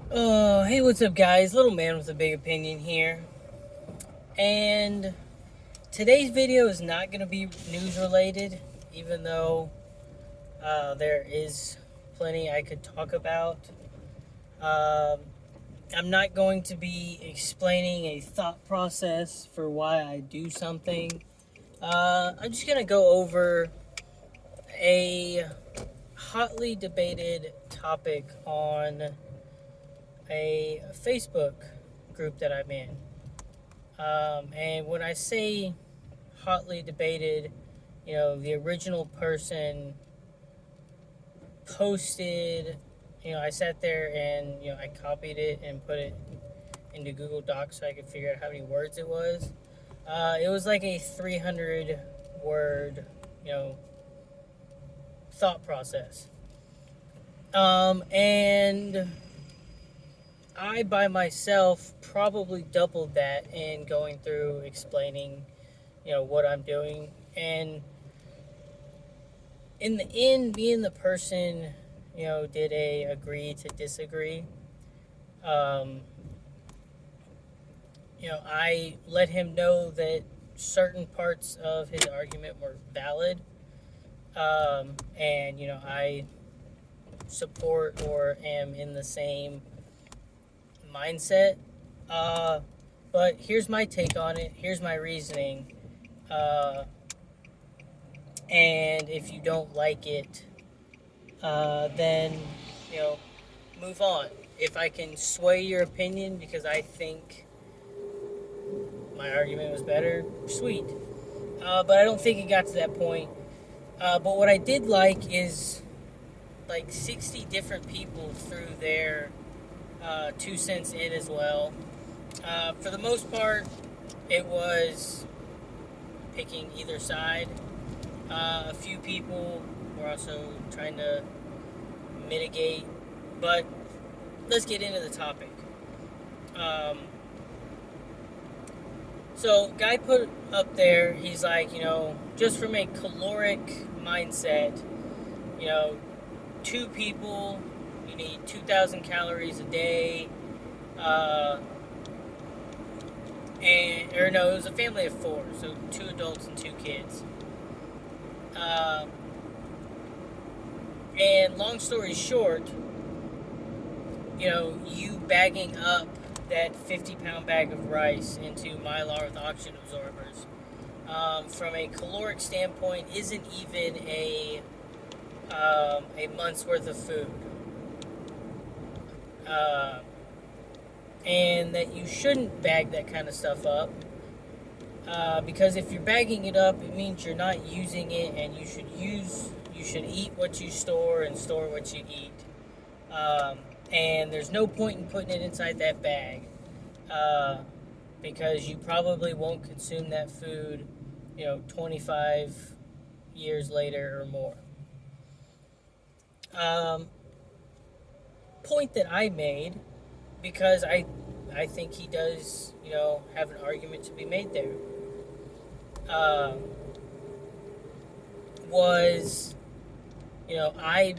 Hey, what's up, guys? Little man with a big opinion here. And today's video is not going to be news related, even though there is plenty I could talk about. Um, I'm not going to be explaining a thought process for why I do something. I'm just going to go over a hotly debated topic on a Facebook group that I'm in. And when I say hotly debated, the original person posted, I sat there and, I copied it and put it into Google Docs so I could figure out how many words it was. It was like a 300 word, thought process. And I by myself probably doubled that in going through explaining, what I'm doing. And in the end, being the person, did a agree to disagree. Um, I let him know that certain parts of his argument were valid. And, I support or am in the same mindset. Uh, but here's my take on it. Here's my reasoning. Uh, and if you don't like it, then, you know, move on. If I can sway your opinion because I think my argument was better, sweet. But I don't think it got to that point. But what I did like is like 60 different people threw their 2 cents in as well. For the most part, it was picking either side. A few people were also trying to mitigate, but let's get into the topic. Um, so, guy put up there, he's like, just from a caloric mindset, you know, two people, you need 2,000 calories a day. Or no, it was a family of four, so 2 adults and 2 kids. Uh, and long story short, you bagging up that 50-pound bag of rice into Mylar with oxygen absorbers, from a caloric standpoint, isn't even a month's worth of food. Uh, and that you shouldn't bag that kind of stuff up. Because if you're bagging it up, it means you're not using it, and you should eat what you store and store what you eat. And there's no point in putting it inside that bag, because you probably won't consume that food, 25 years later or more. Point that I made, because I think he does, have an argument to be made there. Was, I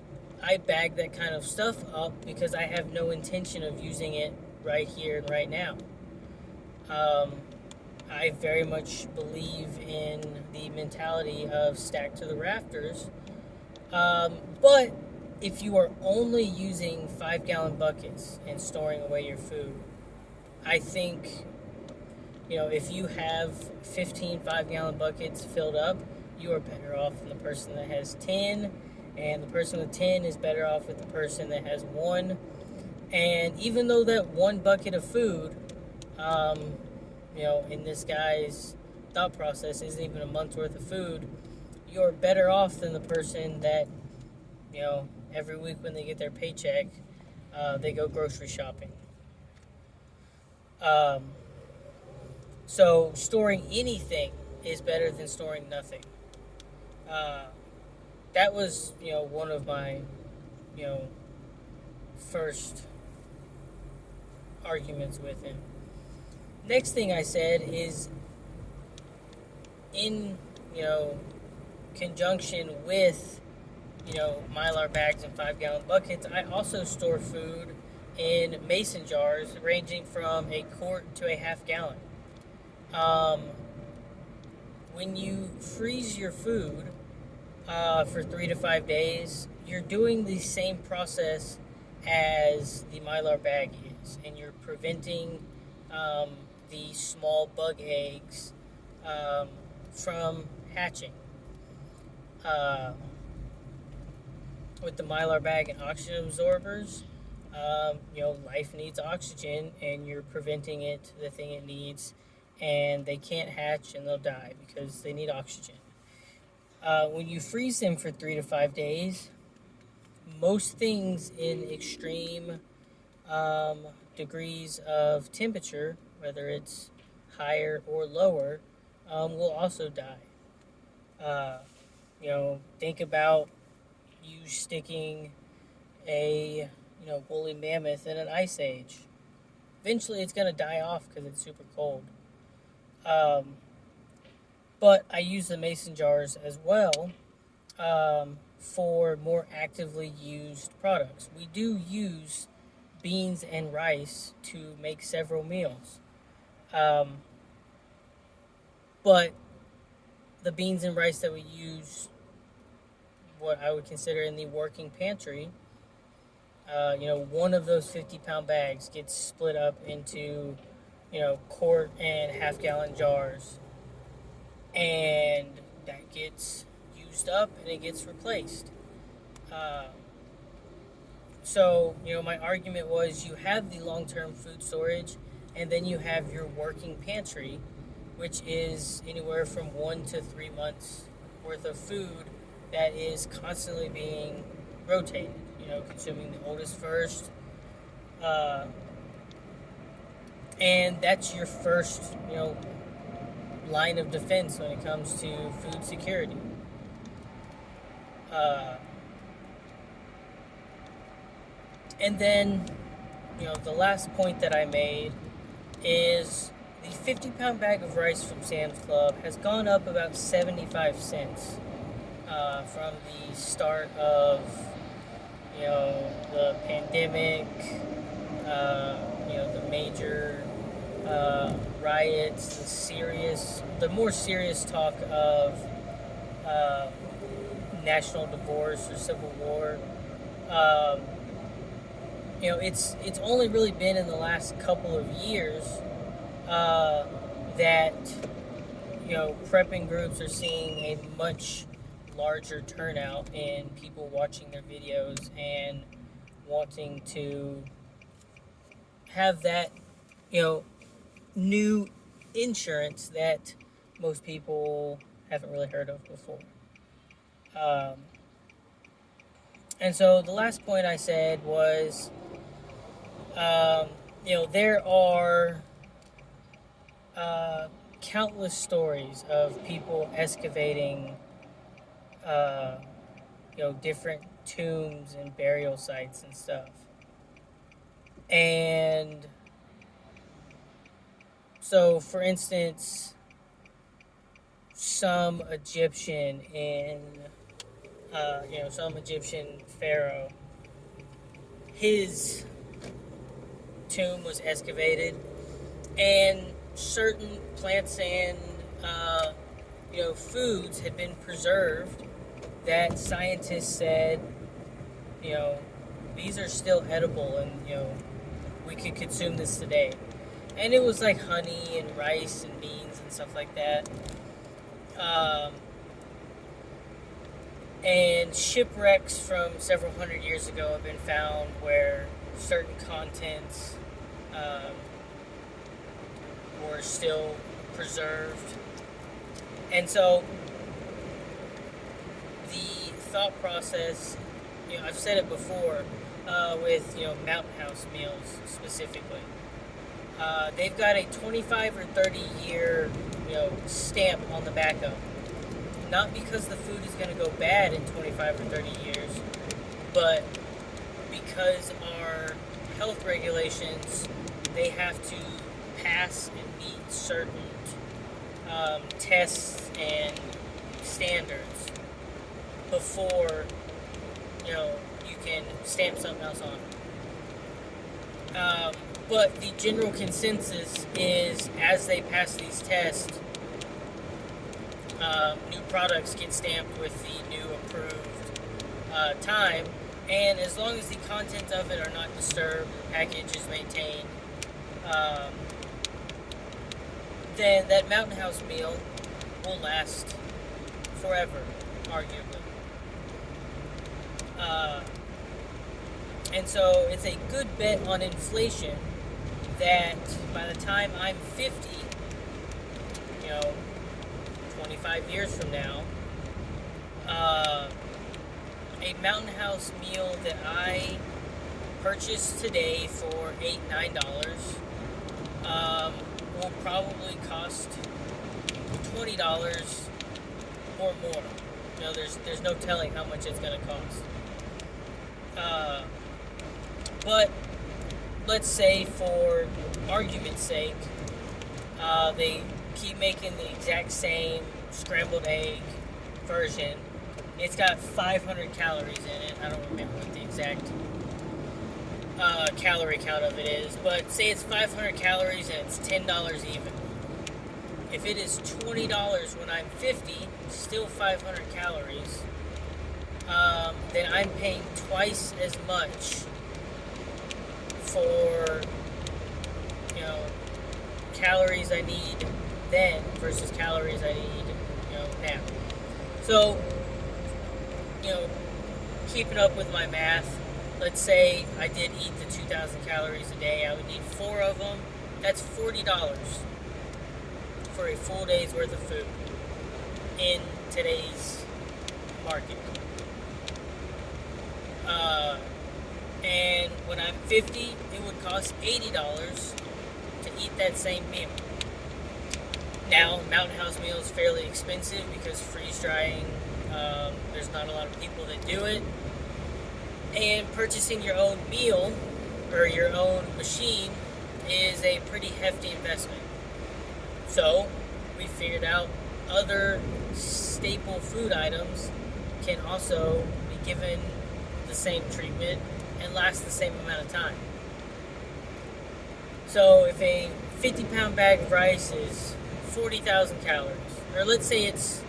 bag that kind of stuff up because I have no intention of using it right here and right now. I very much believe in the mentality of stack to the rafters. But if you are only using 5-gallon buckets and storing away your food, I think, if you have 15 5-gallon buckets filled up, you are better off than the person that has 10, and the person with 10 is better off with the person that has 1. And even though that one bucket of food, in this guy's thought process isn't even a month's worth of food, you're better off than the person that, every week when they get their paycheck, they go grocery shopping. So storing anything is better than storing nothing. That was, one of my, first arguments with him. Next thing I said is in, conjunction with, Mylar bags and 5-gallon buckets, I also store food in mason jars ranging from a quart to a half gallon. Um, when you freeze your food for 3 to 5 days, you're doing the same process as the Mylar bag is, and you're preventing um, the small bug eggs um, from hatching. Uh, with the Mylar bag and oxygen absorbers, life needs oxygen, and you're preventing it, the thing it needs, and they can't hatch and they'll die because they need oxygen. When you freeze them for 3 to 5 days, most things in extreme um, degrees of temperature, whether it's higher or lower, will also die. Think about you sticking a woolly mammoth in an ice age. Eventually, it's gonna die off because it's super cold. Um, but I use the mason jars as well for more actively used products. We do use beans and rice to make several meals. Um, but the beans and rice that we use, what I would consider in the working pantry, one of those 50-pound bags gets split up into, quart and half gallon jars. And that gets used up and it gets replaced. Uh, my argument was you have the long term food storage, and then you have your working pantry, which is anywhere from 1 to 3 months worth of food that is constantly being rotated, consuming the oldest first. Uh, and that's your first, line of defense when it comes to food security. Uh, and then, the last point that I made is the 50-pound bag of rice from Sam's Club has gone up about 75 cents from the start of, the pandemic, the major riots, the more serious talk of national divorce or civil war. Um, it's only really been in the last couple of years that prepping groups are seeing a much larger turnout in people watching their videos and wanting to have that new insurance that most people haven't really heard of before. Um, and so the last point I said was, there are countless stories of people excavating, different tombs and burial sites and stuff. And so, for instance, some Egyptian pharaoh, his tomb was excavated, and certain plants and foods had been preserved that scientists said, these are still edible, and we could consume this today. And it was like honey and rice and beans and stuff like that. And shipwrecks from several hundred years ago have been found where certain contents were still preserved. And so the thought process, I've said it before with, Mountain House meals specifically. They've got a 25 or 30 year, stamp on the back of them. Not because the food is going to go bad in 25 or 30 years, but because our health regulations, they have to pass and meet certain tests and standards before, you can stamp something else on it. Um, but the general consensus is, as they pass these tests, new products get stamped with the new approved time, and as long as the contents of it are not disturbed, the package is maintained, um, then that Mountain House meal will last forever, arguably. Uh, and so it's a good bet on inflation that by the time I'm 50, you know, 25 years from now, a Mountain House meal that I purchased today for $8, $9 will probably cost $20 or more. You know, there's no telling how much it's going to cost. But let's say, for argument's sake, they keep making the exact same scrambled egg version. It's got 500 calories in it. I don't remember what the exact calorie count of it is, but say it's 500 calories and it's $10 even. If it is $20 when I'm 50, still 500 calories, then I'm paying twice as much for, you know, calories I need then versus calories I need, you know, now. So, you know, keeping up with my math, let's say I did eat the 2,000 calories a day. I would need 4 of them. That's $40 for a full day's worth of food in today's market. And when I'm 50, it would cost $80 to eat that same meal. Now, Mountain House meal is fairly expensive because freeze drying, there's not a lot of people that do it. And purchasing your own meal or your own machine is a pretty hefty investment. So, we figured out other staple food items can also be given the same treatment and last the same amount of time. So, if a 50-pound bag of rice is 40,000 calories, or let's say it's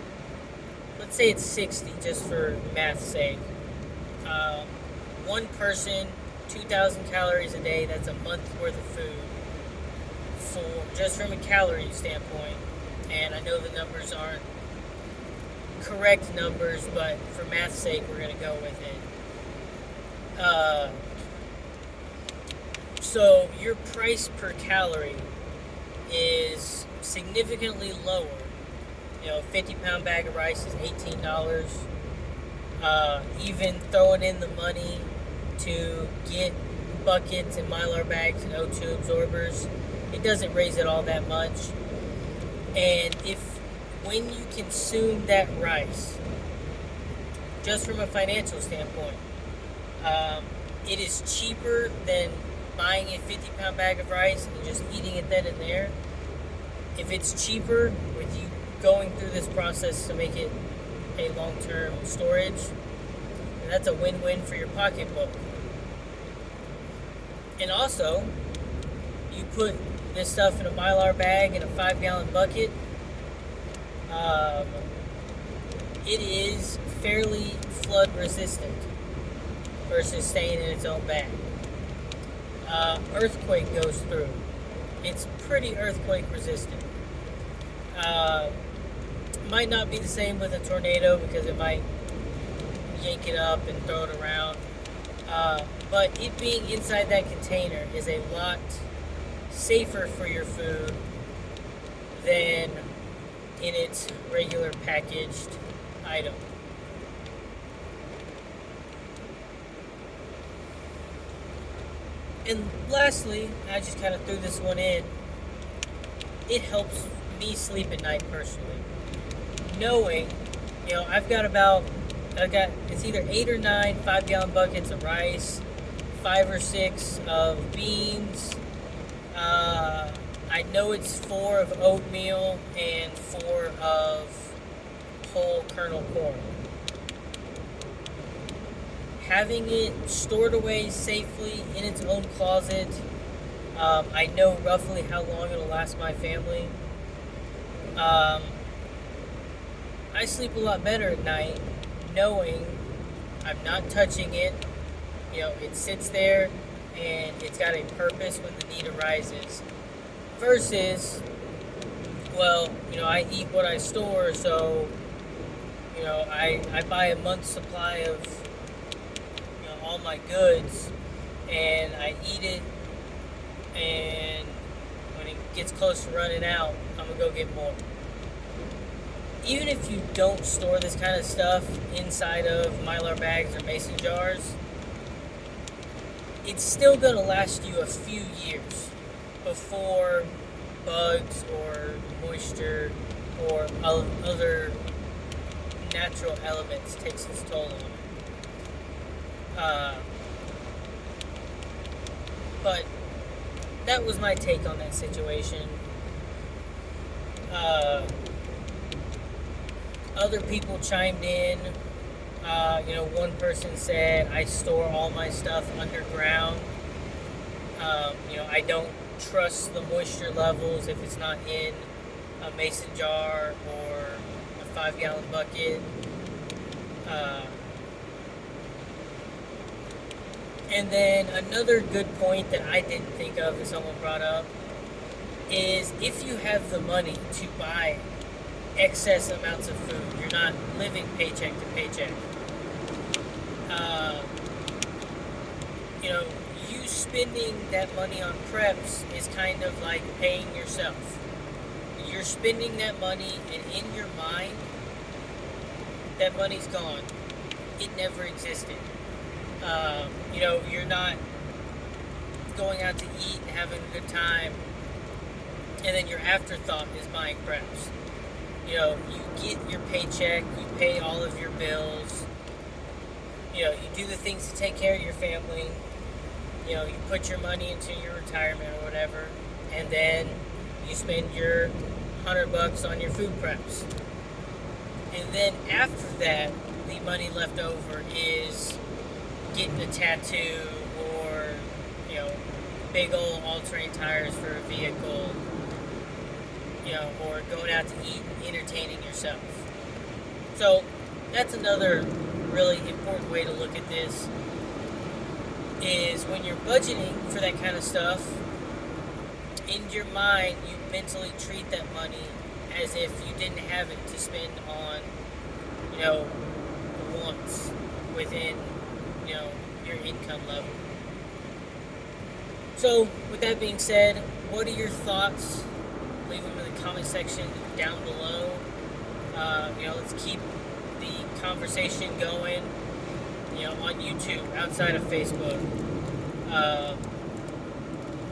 60, just for math's sake. One person, 2,000 calories a day. That's a month's worth of food, for just from a calorie standpoint. And I know the numbers aren't correct numbers, but for math's sake, we're going to go with it. So your price per calorie is significantly lower. You know, a 50-pound bag of rice is $18. Even throwing in the money to get buckets and Mylar bags and O2 absorbers, it doesn't raise it all that much. And when you consume that rice, just from a financial standpoint, it is cheaper than buying a 50-pound bag of rice and just eating it then and there. If it's cheaper with you going through this process to make it a long-term storage, and that's a win-win for your pocketbook. And also, you put this stuff in a Mylar bag in a 5-gallon bucket. It is fairly flood resistant versus staying in its own bag. Earthquake goes through. It's pretty earthquake resistant. Might not be the same with a tornado because it might yank it up and throw it around. But it being inside that container is a lot safer for your food than in its regular packaged item. And lastly, I just kind of threw this one in. It helps me sleep at night personally. Knowing, you know, I've got it's either 8 or 9 5-gallon buckets of rice, 5 or 6 of beans. I know it's 4 of oatmeal and 4 of whole kernel corn. having it stored away safely in its own closet. I know roughly how long it'll last my family. I sleep a lot better at night knowing I'm not touching it. It sits there and it's got a purpose when the need arises. Versus, well, I eat what I store, so, I buy a month's supply of, all my goods, and I eat it, and when it gets close to running out, I'm going to go get more. Even if you don't store this kind of stuff inside of Mylar bags or mason jars, it's still going to last you a few years before bugs or moisture or other natural elements takes its toll on it. But that was my take on that situation. Other people chimed in. One person said, I store all my stuff underground. I don't trust the moisture levels if it's not in a mason jar or a 5-gallon bucket. And then another good point that I didn't think of that someone brought up is if you have the money to buy excess amounts of food, you're not living paycheck to paycheck. You spending that money on preps is kind of like paying yourself. You're spending that money, and in your mind, that money's gone. It never existed. You're not going out to eat and having a good time, and then your afterthought is buying preps. You get your paycheck, you pay all of your bills, you do the things to take care of your family, you put your money into your retirement or whatever, and then you spend your $100 on your food preps. And then after that, the money left over is getting a tattoo or, big old all-terrain tires for a vehicle, or going out to eat and entertaining yourself. So that's another really important way to look at this, is when you're budgeting for that kind of stuff, in your mind, you mentally treat that money as if you didn't have it to spend on, wants within, your income level. So, with that being said, what are your thoughts? Leave them in the comment section down below. Let's keep the conversation going, on YouTube, outside of Facebook.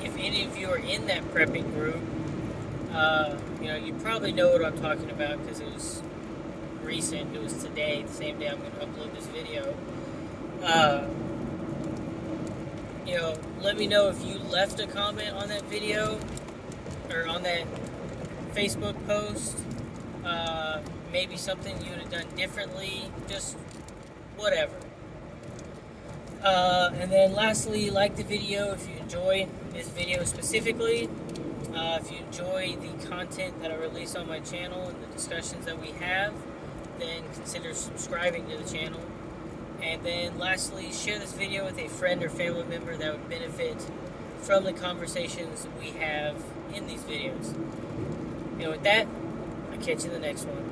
If any of you are in that prepping group, you probably know what I'm talking about because it was recent. It was today, the same day I'm going to upload this video. Let me know if you left a comment on that video or on that Facebook post. Maybe something you would have done differently, just whatever. And then lastly, like the video if you enjoy this video specifically. If you enjoy the content that I release on my channel and the discussions that we have, then consider subscribing to the channel. And then lastly, share this video with a friend or family member that would benefit from the conversations we have in these videos. And with that, I'll catch you in the next one.